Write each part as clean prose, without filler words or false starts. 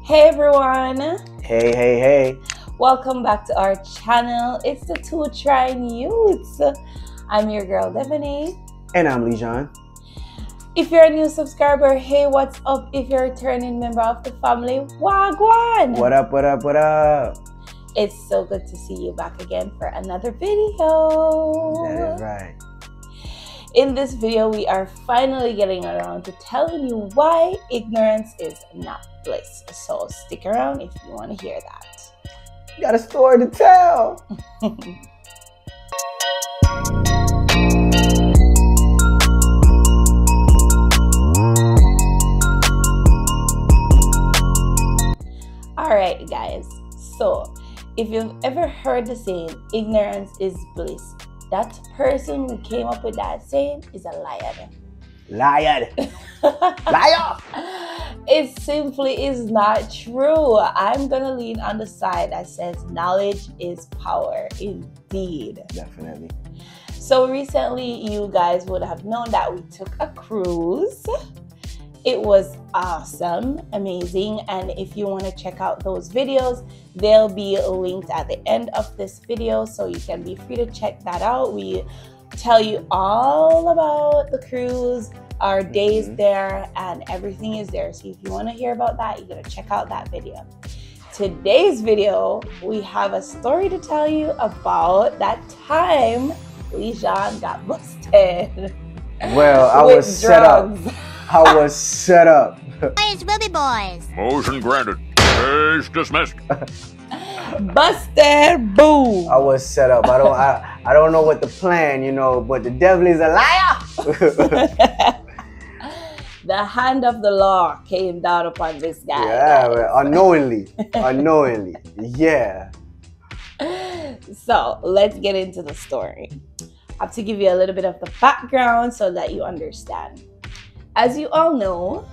Hey everyone! Hey, hey, hey. Welcome back to our channel. It's the Two Trying Youths. I'm your girl, Devonay. And I'm Legeion. If you're a new subscriber, hey, what's up? If you're a returning member of the family, wagwan! What up, what up, what up? It's so good to see you back again for another video. That is right. In this video, we are finally getting around to telling you why ignorance is not bliss. So stick around if you want to hear that. You got a story to tell. Alright guys, so if you've ever heard the saying, ignorance is bliss, that person who came up with that saying is a liar. Liar. Liar. It simply is not true. I'm gonna lean on the side that says knowledge is power, indeed. Definitely. So recently you guys would have known that we took a cruise. It was awesome, amazing, and if you want to check out those videos, they'll be linked at the end of this video, so you can be free to check that out. We tell you all about the cruise, our days there, and everything is there. So if you want to hear about that, you gotta check out that video. Today's video, we have a story to tell you about that time Legeion got busted. Well, I was set up. I was set up. Boys will be boys. Motion granted. Case dismissed. Busted, boom. I was set up. I don't know what the plan, you know, but the devil is a liar. The hand of the law came down upon this guy. Yeah, well, unknowingly. Unknowingly. Yeah. So let's get into the story. I have to give you a little bit of the background so that you understand. As you all know,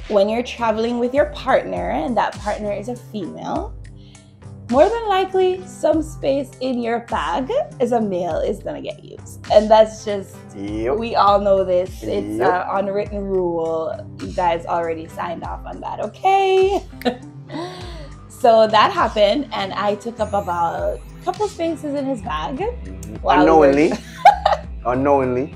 when you're traveling with your partner and that partner is a female, more than likely some space in your bag as a male is gonna get used. And that's just, we all know this. It's an unwritten rule. You guys already signed off on that, okay? So that happened, and I took up about a couple spaces in his bag. Unknowingly. Unknowingly.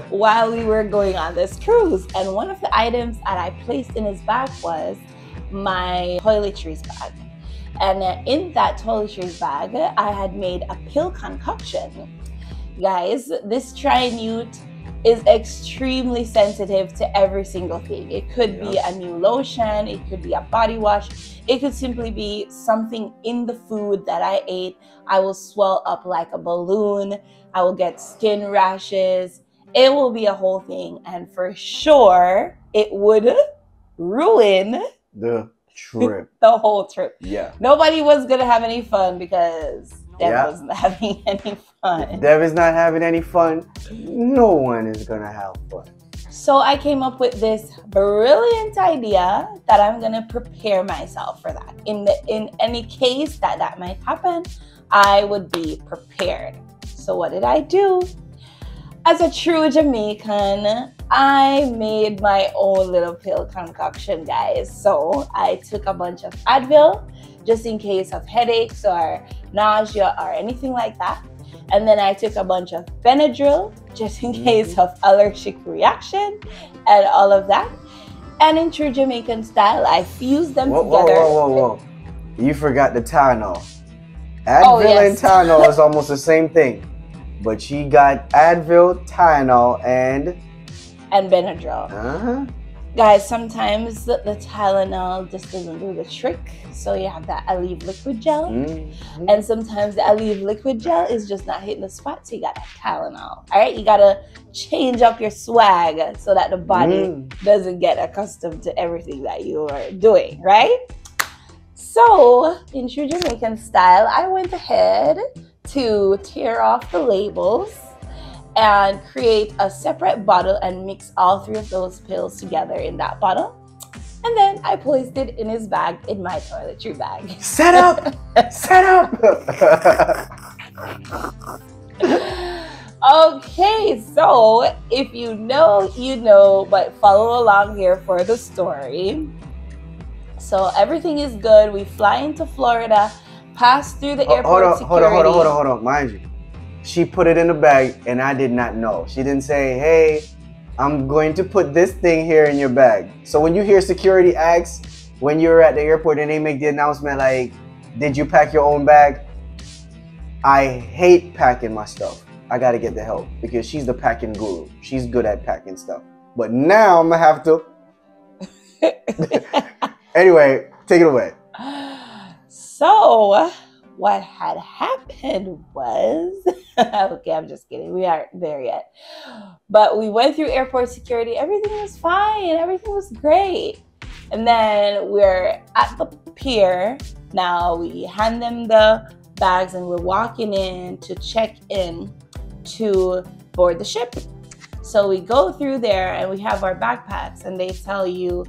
While we were going on this cruise, and one of the items that I placed in his bag was my toiletries bag. And in that toiletries bag, I had made a pill concoction. Guys, this trying youth is extremely sensitive to every single thing. It could be a new lotion, it could be a body wash, it could simply be something in the food that I ate. I will swell up like a balloon, I will get skin rashes, it will be a whole thing, and for sure, it would ruin the trip. The whole trip. Yeah. Nobody was gonna have any fun because Dev wasn't having any fun. Dev is not having any fun. No one is gonna have fun. So I came up with this brilliant idea that I'm gonna prepare myself for that. In any case that might happen, I would be prepared. So what did I do? As a true Jamaican, I made my own little pill concoction, guys. So I took a bunch of Advil, just in case of headaches or nausea or anything like that. And then I took a bunch of Benadryl, just in case of allergic reaction and all of that. And in true Jamaican style, I fused them together. Whoa. You forgot the Tylenol. Advil and Tylenol is almost the same thing. But she got Advil, Tylenol, and Benadryl. Guys, sometimes the Tylenol just doesn't do the trick. So you have that Aleve liquid gel. And sometimes the Aleve liquid gel is just not hitting the spot. So you got that Tylenol. All right, you got to change up your swag so that the body doesn't get accustomed to everything that you are doing, right? So in true Jamaican style, I went ahead to tear off the labels and create a separate bottle and mix all three of those pills together in that bottle. And then I placed it in his bag, in my toiletry bag. Set up! Set up! Okay, so if you know, you know, but follow along here for the story. So everything is good. We fly into Florida, pass through the airport security. Hold on. Mind you, she put it in the bag and I did not know. She didn't say, hey, I'm going to put this thing here in your bag. So when you hear security ask, when you're at the airport and they make the announcement like, did you pack your own bag? I hate packing my stuff. I gotta get the help because she's the packing guru. She's good at packing stuff. But now I'm gonna have to. Anyway, take it away. So what had happened was, okay, I'm just kidding. We aren't there yet. But we went through airport security. Everything was fine. Everything was great. And then we're at the pier. Now we hand them the bags and we're walking in to check in to board the ship. So we go through there and we have our backpacks and they tell you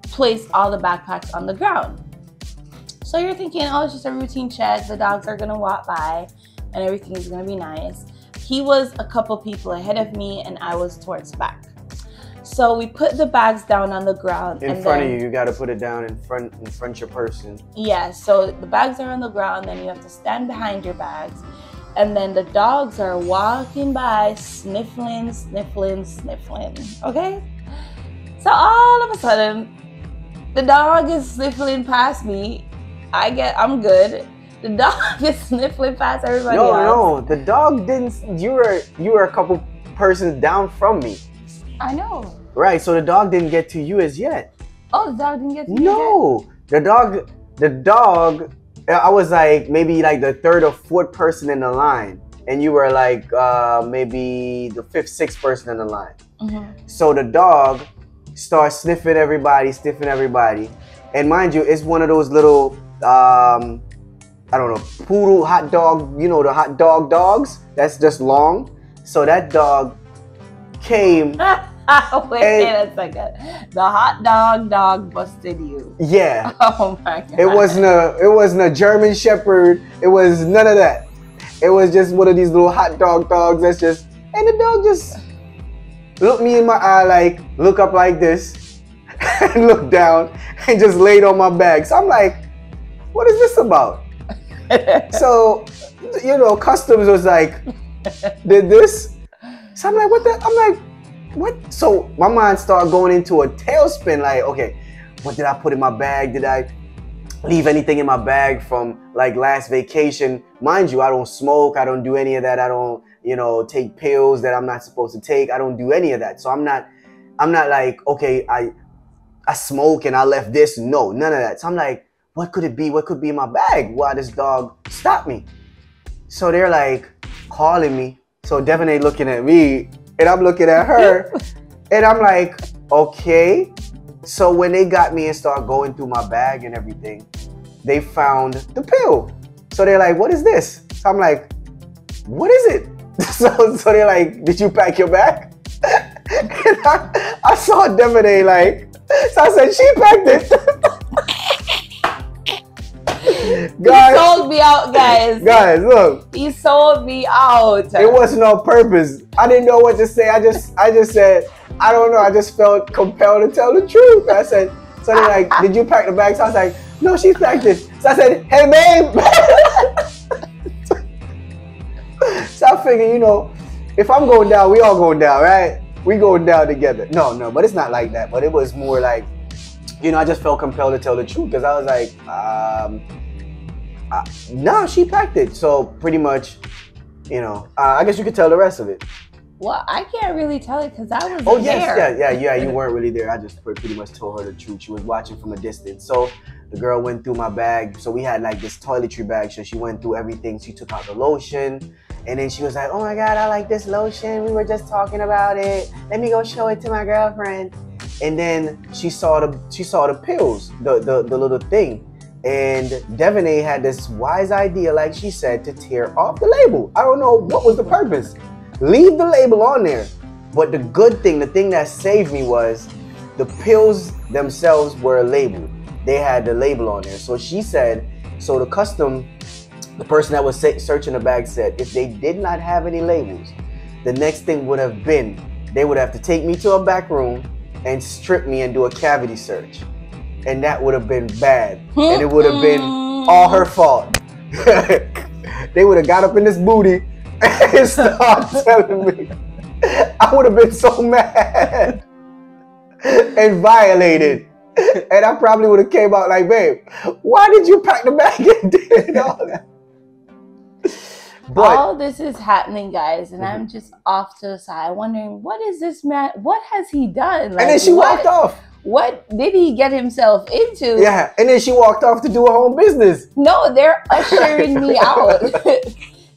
place all the backpacks on the ground. So you're thinking, oh, it's just a routine check. The dogs are gonna walk by and everything is gonna be nice. He was a couple people ahead of me and I was towards the back. So we put the bags down on the ground. In front of you, you gotta put it down in front your person. Yeah, so the bags are on the ground, then you have to stand behind your bags. And then the dogs are walking by, sniffling, okay? So all of a sudden, the dog is sniffling past me. I'm good. The dog is sniffling past everybody else. No, the dog didn't. You were a couple persons down from me. I know. Right, so the dog didn't get to you as yet. Oh, the dog didn't get to you No, the dog. I was like maybe like the third or fourth person in the line, and you were like maybe the fifth, sixth person in the line. Mm-hmm. So the dog starts sniffing everybody, and mind you, it's one of those little I don't know, poodle hot dog. You know the hot dog dogs that's just long. So that dog came. Wait a second. The hot dog busted you. Yeah. Oh my god. It wasn't a German Shepherd. It was none of that. It was just one of these little hot dog dogs that's just, and the dog just looked me in my eye, like look up like this and look down and just laid on my bag. So I'm like, what is this about? So, customs was like, did this? So I'm like, what the? I'm like, what? So my mind started going into a tailspin. Like, okay, what did I put in my bag? Did I leave anything in my bag from like last vacation? Mind you, I don't smoke. I don't do any of that. I don't, take pills that I'm not supposed to take. I don't do any of that. So I'm not like, okay, I smoke and I left this. No, none of that. So I'm like, what could it be? What could be in my bag? Why this dog stopped me? So they're like calling me. So Devin ain't looking at me and I'm looking at her and I'm like, okay. So when they got me and started going through my bag and everything, they found the pill. So they're like, what is this? So I'm like, what is it? So they're like, did you pack your bag? And I saw Devin like, so I said, she packed it. Guys, he sold me out, guys. Guys, look. He sold me out. It wasn't on purpose. I didn't know what to say. I just said, I don't know. I just felt compelled to tell the truth. I said, so they're like, did you pack the bag? So I was like, no, she packed it. So I said, hey, babe. So I figured, if I'm going down, we all going down, right? We going down together. No, but it's not like that. But it was more like, I just felt compelled to tell the truth because I was like, no, she packed it. So pretty much, I guess you could tell the rest of it. Well, I can't really tell it because I was there. Yeah, you weren't really there. I just pretty much told her the truth. She was watching from a distance. So the girl went through my bag. So we had like this toiletry bag. So she went through everything. She took out the lotion. And then she was like, oh my God, I like this lotion. We were just talking about it. Let me go show it to my girlfriend. And then she saw the pills, the little thing. And Devonay had this wise idea, like she said, to tear off the label. I don't know what was the purpose. Leave the label on there. But the good thing, the thing that saved me was the pills themselves were labeled. They had the label on there. So she said, so the person that was searching the bag said, if they did not have any labels, the next thing would have been, they would have to take me to a back room and strip me and do a cavity search. and that would have been bad. And it would have been all her fault. They would have got up in this booty and started telling me. I would have been so mad and violated. And I probably would have came out like, babe, why did you pack the bag and did all that? But all this is happening, guys, and I'm just off to the side wondering, what is this man? What has he done? Like, and then she walked off. What did he get himself into? Yeah, and then she walked off to do her own business. No, they're ushering me out.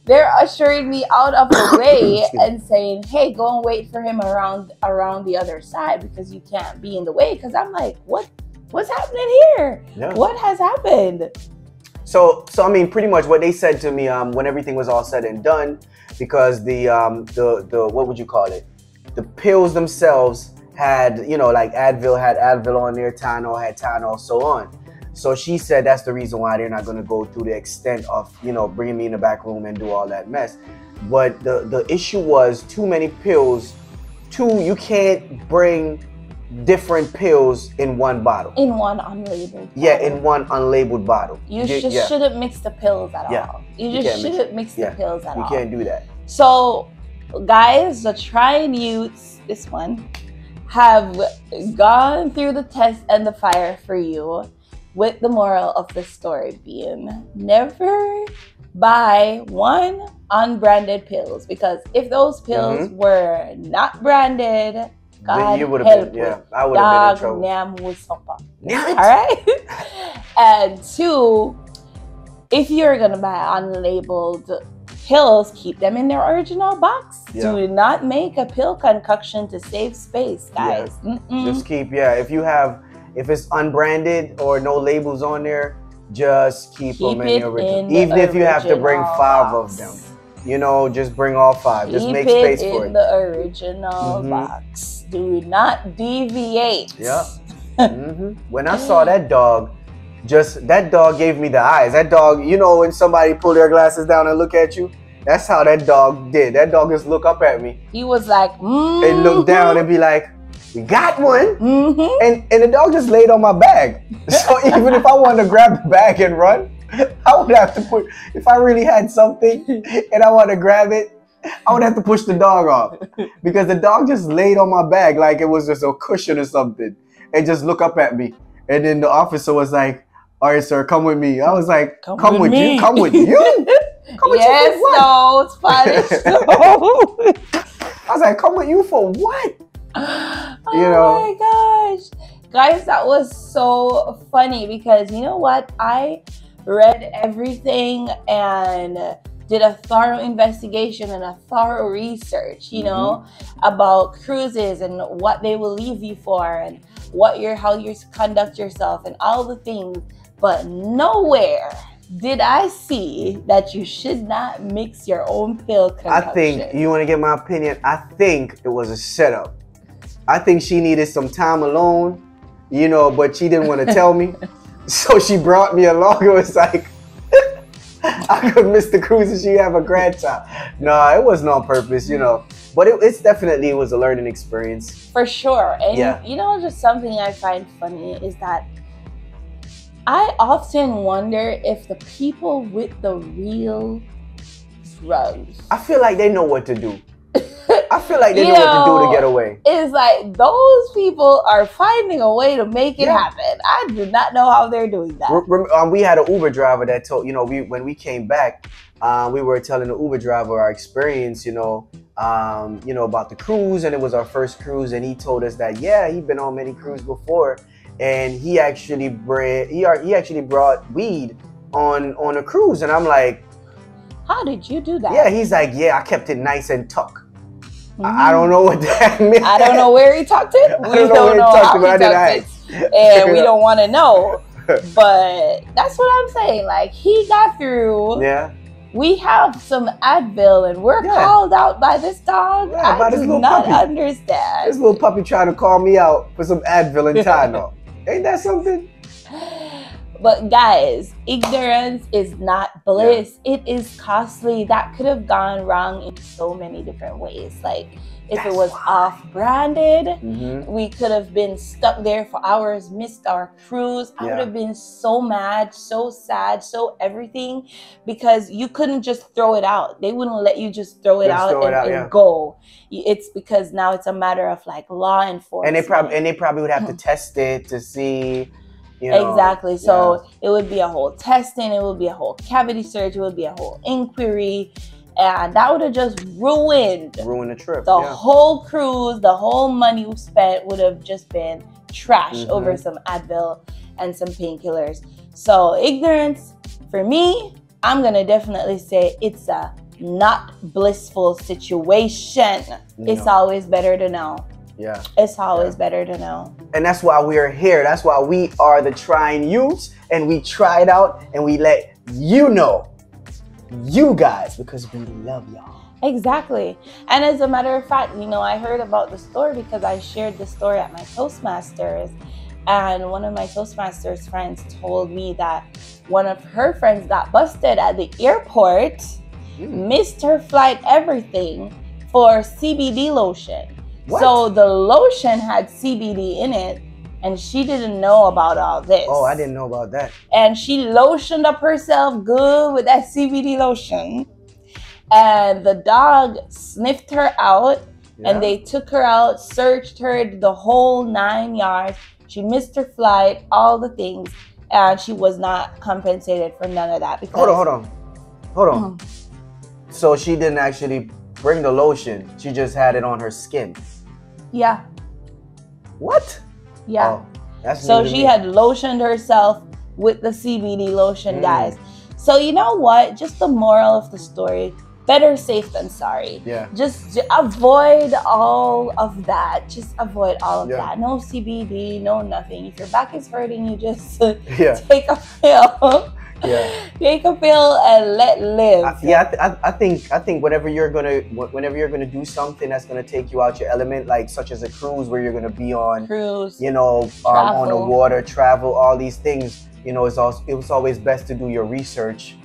They're ushering me out of the way and saying, hey, go and wait for him around the other side because you can't be in the way. Because I'm like, what's happening here? Yeah. What has happened? So I mean, pretty much what they said to me when everything was all said and done, because the what would you call it? The pills themselves had, you know, like Advil had Advil on there, Tylenol had Tylenol, so on. So she said that's the reason why they're not going to go through the extent of, you know, bringing me in the back room and do all that mess. But the issue was too many pills. You can't bring different pills in one bottle. In one unlabeled bottle. Yeah, in one unlabeled bottle. You just shouldn't mix the pills at all. You just shouldn't mix the pills at all. You can't do that. So, guys, the Trying Youths, this one, have gone through the test and the fire for you, with the moral of the story being never buy one unbranded pills, because if those pills were not branded, God you would help have been, I would have been in trouble. All right? And two, if you're going to buy unlabeled pills, keep them in their original box. Yeah. Do not make a pill concoction to save space, guys. Yeah. Just keep, if it's unbranded or no labels on there, just keep them in the original. Even if you have to bring 5 of them, you know, just bring all 5. Just make space for it. Keep it in the original box. Do not deviate. Yeah. When I saw that dog, that dog gave me the eyes. That dog, you know, when somebody pull their glasses down and look at you, that's how that dog did. That dog just look up at me. He was like, and look down and be like, we got one. And the dog just laid on my bag. So even if I wanted to grab the bag and run, I would have to if I really had something and I want to grab it, I would have to push the dog off, because the dog just laid on my bag like it was just a cushion or something and just look up at me. And then the officer was like, all right, sir, come with me. I was like, come with you? Come with you? Come with you for what? No, Spanish. I was like, come with you for what? Oh my gosh. Guys, that was so funny, because you know what? I read everything and did a thorough investigation and a thorough research, you know, about cruises and what they will leave you for and how you conduct yourself and all the things. But nowhere did I see that you should not mix your own pill concoction. I think, you want to get my opinion? I think it was a setup. I think she needed some time alone, you know, but she didn't want to tell me. So she brought me along. It was like, I could miss the cruise and she have a grandchild. No, it wasn't on purpose, you know. But it was a learning experience. For sure. And you know, just something I find funny is that I often wonder if the people with the real drugs, I feel like they know what to do. I feel like they know what to do to get away. It's like those people are finding a way to make it happen. I do not know how they're doing that. We had an Uber driver that told, you know, when we came back, we were telling the Uber driver our experience, you know, about the cruise, and it was our first cruise, and he told us that he'd been on many cruises before, and he actually brought weed on a cruise, and I'm like, how did you do that? Yeah, he's like, I kept it nice and tucked. I don't know what that means. I don't know where he tucked it. We don't know how he tucked it, and we don't want to know. But that's what I'm saying. Like, he got through. Yeah. We have some Advil, and we're called out by this dog. I do not understand. This little puppy trying to call me out for some Advil and Tylenol. Ain't that something? But guys, ignorance is not bliss. It is costly. That could have gone wrong in so many different ways. Like if it was off-branded, we could have been stuck there for hours, missed our cruise. I would have been so mad, so sad, so everything, because you couldn't just throw it out. They wouldn't let you just throw it out and go. It's because now it's a matter of like law enforcement. And they probably would have to test it to see. You know, exactly. So it would be a whole testing, it would be a whole cavity search, it would be a whole inquiry, and that would have just ruined the trip. The whole cruise, the whole money you spent would have just been trash over some Advil and some painkillers. So ignorance, for me, I'm gonna definitely say it's a not blissful situation. It's always better to know. Yeah. It's always better to know. And that's why we are here. That's why we are the Trying Youths, and we try it out and we let you know, you guys, because we love y'all. Exactly. And as a matter of fact, you know, I heard about the story because I shared the story at my Toastmasters, and one of my Toastmasters friends told me that one of her friends got busted at the airport, missed her flight, everything, for CBD lotion. What? So the lotion had CBD in it, and she didn't know about all this. Oh, I didn't know about that. And she lotioned up herself good with that CBD lotion. And the dog sniffed her out, and they took her out, searched her, the whole 9 yards. She missed her flight, all the things, and she was not compensated for none of that. Because Hold on. So she didn't actually bring the lotion. She just had it on her skin. Yeah. What? Yeah. Oh, that's so she had lotioned herself with the CBD lotion, guys. So you know what? Just the moral of the story, better safe than sorry. Yeah. Just avoid all of that. Just avoid all of that. No CBD, no nothing. If your back is hurting, you just take a pill. Take a pill and let live. I think whenever you're gonna do something that's gonna take you out your element, like such as a cruise where you're gonna be on cruise, you know, on the water, travel, all these things, you know, it was always best to do your research.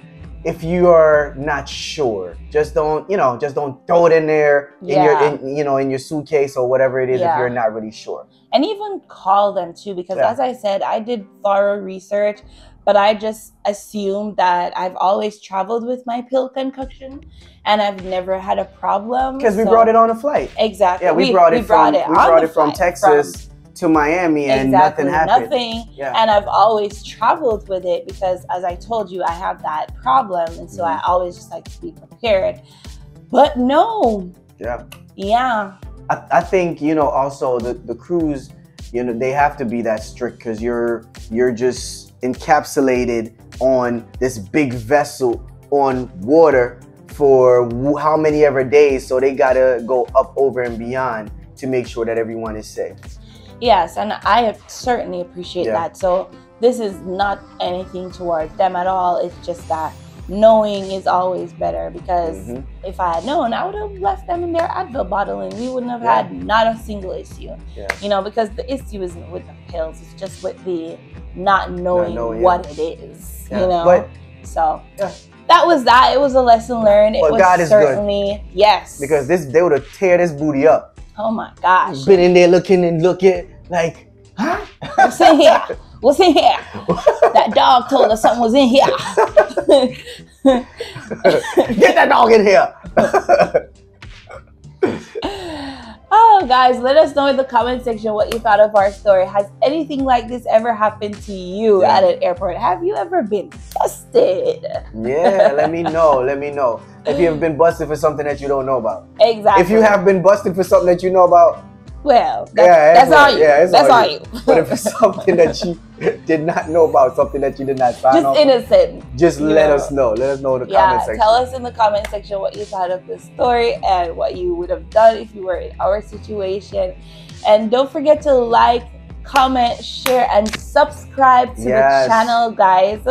If you are not sure, just don't throw it in there in your suitcase or whatever it is if you're not really sure. And even call them too, because as I said, I did thorough research. But I just assumed that I've always traveled with my pill concoction, and I've never had a problem. Because we brought it on a flight. Exactly. Yeah, we brought it from Texas to Miami, and nothing happened. And I've always traveled with it because, as I told you, I have that problem, and so I always just like to be prepared. But no. Yeah. I think, you know, also the cruise, you know, they have to be that strict because you're just encapsulated on this big vessel on water for how many ever days, so they gotta go up, over, and beyond to make sure that everyone is safe. Yes, and I certainly appreciate that. So this is not anything towards them at all. It's just that knowing is always better, because if I had known, I would have left them in their Advil bottle and we wouldn't have had not a single issue. You know, because the issue isn't with the pills, it's just with the not knowing what it is. You know? So that was that. It was a lesson learned. It was God is certainly good. Because they would have tear this booty up. Oh my gosh. Been in there looking like, huh? What's in here? What's in here? That dog told us something was in here. Get that dog in here. Oh, guys, let us know in the comment section what you thought of our story. Has anything like this ever happened to you at an airport? Have you ever been busted? Yeah, let me know. Let me know. If you have been busted for something that you don't know about. Exactly. If you have been busted for something that you know about, well, that's all you. Yeah, that's all you. But if it's something that you did not know about, something that you did not find out, just innocent. Just let us know. Let us know in the comment section. Tell us in the comment section what you thought of this story and what you would have done if you were in our situation. And don't forget to like, comment, share, and subscribe to the channel, guys.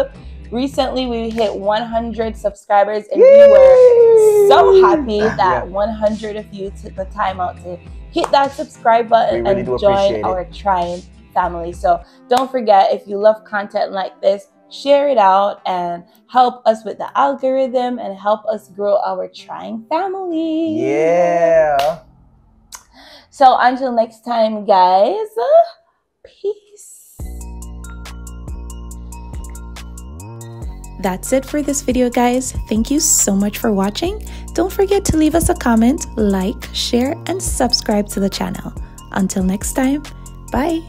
Recently, we hit 100 subscribers, and we were so happy that 100 of you took the time out to hit that subscribe button and join our Trying family. So don't forget, if you love content like this, share it out and help us with the algorithm and help us grow our trying family. Yeah. So until next time, guys, peace. That's it for this video, guys. Thank you so much for watching. Don't forget to leave us a comment, like, share, and subscribe to the channel. Until next time, bye.